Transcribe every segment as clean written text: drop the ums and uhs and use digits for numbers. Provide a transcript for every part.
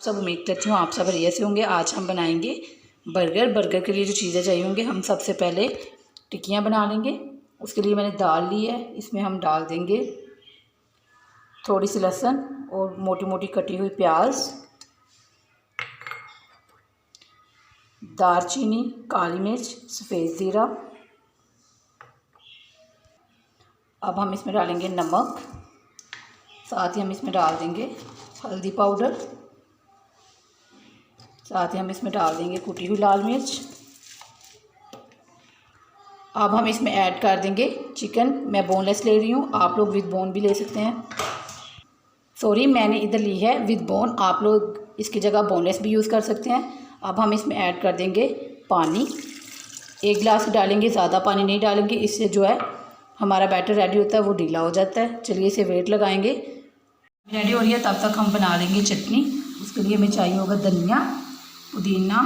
सब उम्मीद करती हूँ आप सब बढ़िया से होंगे। आज हम बनाएंगे बर्गर। बर्गर के लिए जो चीज़ें चाहिए होंगे, हम सबसे पहले टिक्कियाँ बना लेंगे। उसके लिए मैंने दाल ली है, इसमें हम डाल देंगे थोड़ी सी लहसुन और मोटी मोटी कटी हुई प्याज, दालचीनी, काली मिर्च, सफ़ेद ज़ीरा। अब हम इसमें डालेंगे नमक, साथ ही हम इसमें डाल देंगे हल्दी पाउडर, साथ ही हम इसमें डाल देंगे कुटी हुई लाल मिर्च। अब हम इसमें ऐड कर देंगे चिकन। मैं बोनलेस ले रही हूँ, आप लोग विद बोन भी ले सकते हैं। सॉरी, मैंने इधर ली है विद बोन, आप लोग इसकी जगह बोनलेस भी यूज़ कर सकते हैं। अब हम इसमें ऐड कर देंगे पानी। 1 गिलास डालेंगे, ज़्यादा पानी नहीं डालेंगे, इससे जो है हमारा बैटर रेडी होता है वो ढीला हो जाता है। चलिए इसे वेट लगाएंगे। रेडी हो रही है, तब तक हम बना लेंगे चटनी। उसके लिए हमें चाहिए होगा धनिया, पुदीना,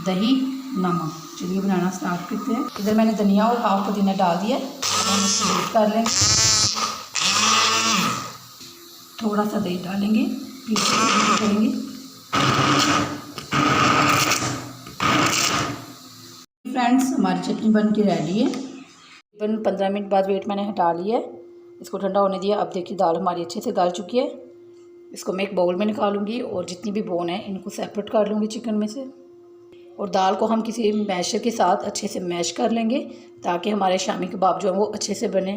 दही, नमक। चलिए बनाना स्टार्ट करते हैं। इधर मैंने धनिया और हाफ पुदीना डाल दिया, तो हम इसको मिक्स कर लेंगे। थोड़ा सा दही डालेंगे, फिर मिक्स करेंगे। फ्रेंड्स, हमारी चटनी बन के रेडी है। तकरीबन 15 मिनट बाद वेट मैंने हटा लिया है, इसको ठंडा होने दिया। अब देखिए दाल हमारी अच्छे से गल चुकी है। इसको मैं एक बाउल में निकालूंगी और जितनी भी बोन है इनको सेपरेट कर लूँगी चिकन में से। और दाल को हम किसी मैशर के साथ अच्छे से मैश कर लेंगे ताकि हमारे शामी कबाब जो है वो अच्छे से बने।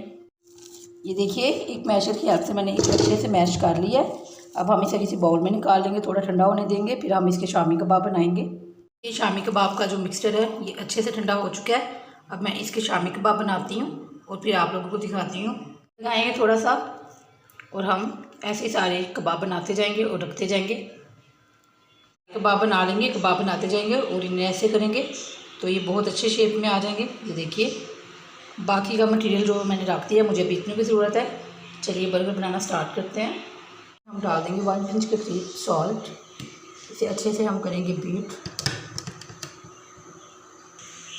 ये देखिए, एक मैशर की हेल्प से मैंने इसे अच्छे से मैश कर लिया है। अब हम इसे किसी बाउल में निकाल लेंगे, थोड़ा ठंडा होने देंगे, फिर हम इसके शामी कबाब बनाएंगे। ये शामी कबाब का जो मिक्सचर है ये अच्छे से ठंडा हो चुका है। अब मैं इसके शामी कबाब बनाती हूँ और फिर आप लोगों को दिखाती हूँ। लगाएंगे थोड़ा सा और हम ऐसे सारे कबाब बनाते जाएंगे और रखते जाएंगे। कबाब बना लेंगे, कबाब बनाते जाएंगे और इन्हें ऐसे करेंगे तो ये बहुत अच्छे शेप में आ जाएंगे। ये देखिए, बाकी का मटेरियल जो मैंने रख दिया, मुझे अभी इतनी की ज़रूरत है। चलिए बर्गर बनाना स्टार्ट करते हैं। हम डाल देंगे 1 पिंच के करीब सॉल्ट। इसे अच्छे से हम करेंगे बीट।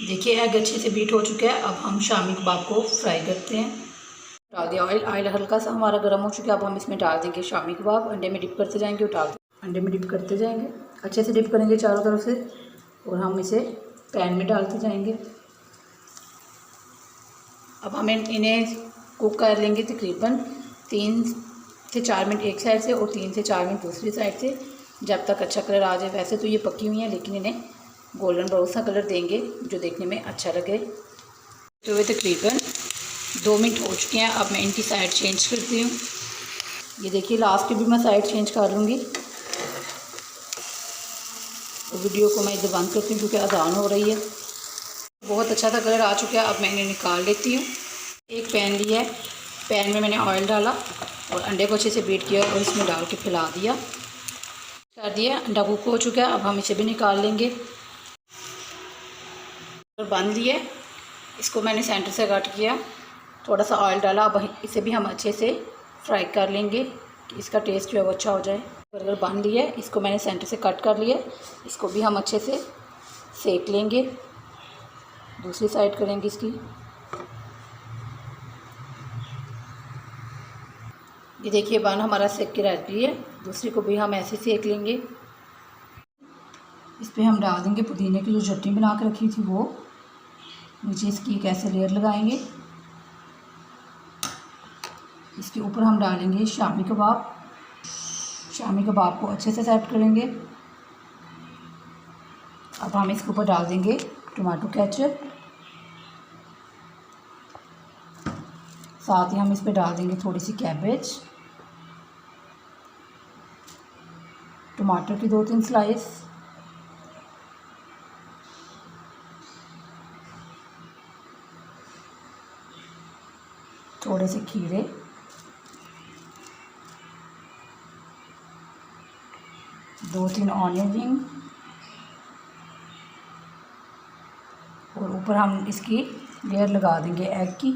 देखिए एग अच्छे से बीट हो चुका है। अब हम शामी कबाब को फ्राई करते हैं। डाल दिया ऑयल, ऑयल हल्का सा हमारा गर्म हो चुका है। अब हम इसमें डाल देंगे शामी कबाब। अंडे में डिप करते जाएंगे और डाल अंडे में डिप करते जाएंगे, अच्छे से डिप करेंगे चारों तरफ से और हम इसे पैन में डालते जाएंगे। अब हम इन्हें कुक कर लेंगे तकरीबन 3 से 4 मिनट एक साइड से और 3 से 4 मिनट दूसरी साइड से, जब तक अच्छा कलर आ जाए। वैसे तो ये पकी हुई हैं, लेकिन इन्हें गोल्डन ब्राउन सा कलर देंगे जो देखने में अच्छा लगे। तो वे तकरीबन 2 मिनट हो चुके हैं। अब मैं इनकी साइड चेंज करती हूँ। ये देखिए, लास्ट की भी मैं साइड चेंज कर लूँगी। तो वीडियो को मैं इधर बंद करती हूँ क्योंकि अजान हो रही है। बहुत अच्छा सा कलर आ चुका है। अब मैं इन्हें निकाल लेती हूँ। एक पैन लिया है, पैन में मैंने ऑयल डाला और अंडे को अच्छे से बीट किया और इसमें डाल के फैला दिया, कर दिया। अंडा कुक हो चुका है। अब हम इसे भी निकाल लेंगे और बंद लिया। इसको मैंने सेंटर से कट किया, थोड़ा सा ऑयल डाला। अब इसे भी हम अच्छे से फ्राई कर लेंगे कि इसका टेस्ट जो है वो अच्छा हो जाए। बर्गर बन लिया है, इसको मैंने सेंटर से कट कर लिया। इसको भी हम अच्छे से सेक लेंगे। दूसरी साइड करेंगे इसकी। ये देखिए, बन हमारा सेक के रेडी है। दूसरी को भी हम ऐसे सेक लेंगे। इस पर हम डाल देंगे पुदीने की जो चटनी बना के रखी थी वो। नीचे इसकी एक ऐसे लेयर लगाएंगे। इसके ऊपर हम डालेंगे शामी कबाब। शामी कबाब को अच्छे से सेट करेंगे। अब हम इसके ऊपर डाल देंगे टमाटो केचप, साथ ही हम इस पर डाल देंगे थोड़ी सी कैबेज, टमाटर की 2-3 स्लाइस, थोड़े से खीरे, 2-3 ऑनियन रिंग और ऊपर हम इसकी लेयर लगा देंगे एग की।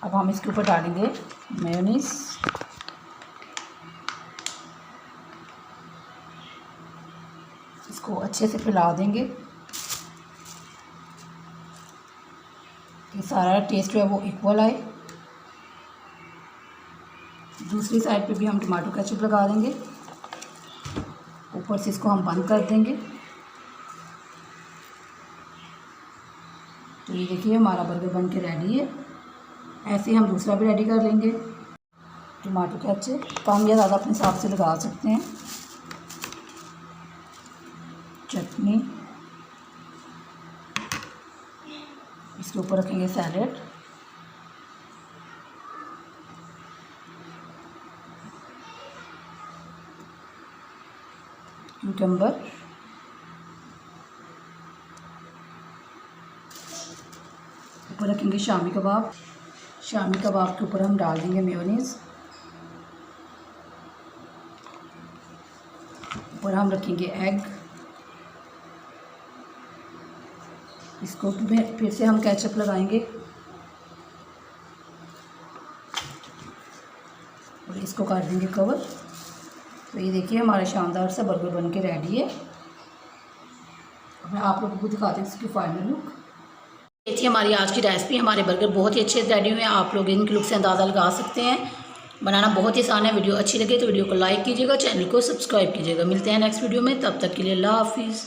अब हम इसके ऊपर डालेंगे मेयोनीज। इसको अच्छे से फैला देंगे कि सारा टेस्ट जो है वो इक्वल आए। दूसरी साइड पे भी हम टमाटो केचप लगा देंगे। ऊपर से इसको हम बंद कर देंगे। तो ये देखिए हमारा बर्गर बन के रेडी है। ऐसे ही हम दूसरा भी रेडी कर लेंगे। टमाटो केचप कम या ज़्यादा अपने हिसाब से लगा सकते हैं। चटनी, इसके ऊपर रखेंगे सैलेड, क्यूकम्बर, ऊपर रखेंगे शामी कबाब। शामी कबाब के ऊपर हम डाल देंगे मेयोनीज़। ऊपर हम रखेंगे एग। इसको फिर से हम केचप लगाएंगे और इसको कर देंगे कवर। तो ये देखिए हमारा शानदार सा बर्गर बन के रेडी है। मैं आप लोगों को दिखाती हूँ इसकी फाइनल लुक। ये थी हमारी आज की रेसिपी। हमारे बर्गर बहुत ही अच्छे रेडी हुए हैं। आप लोग इनके लुक से अंदाज़ा लगा सकते हैं। बनाना बहुत ही आसान है। वीडियो अच्छी लगे तो वीडियो को लाइक कीजिएगा, चैनल को सब्सक्राइब कीजिएगा। मिलते हैं नेक्स्ट वीडियो में, तब तक के लिए अल्लाह हाफिज़।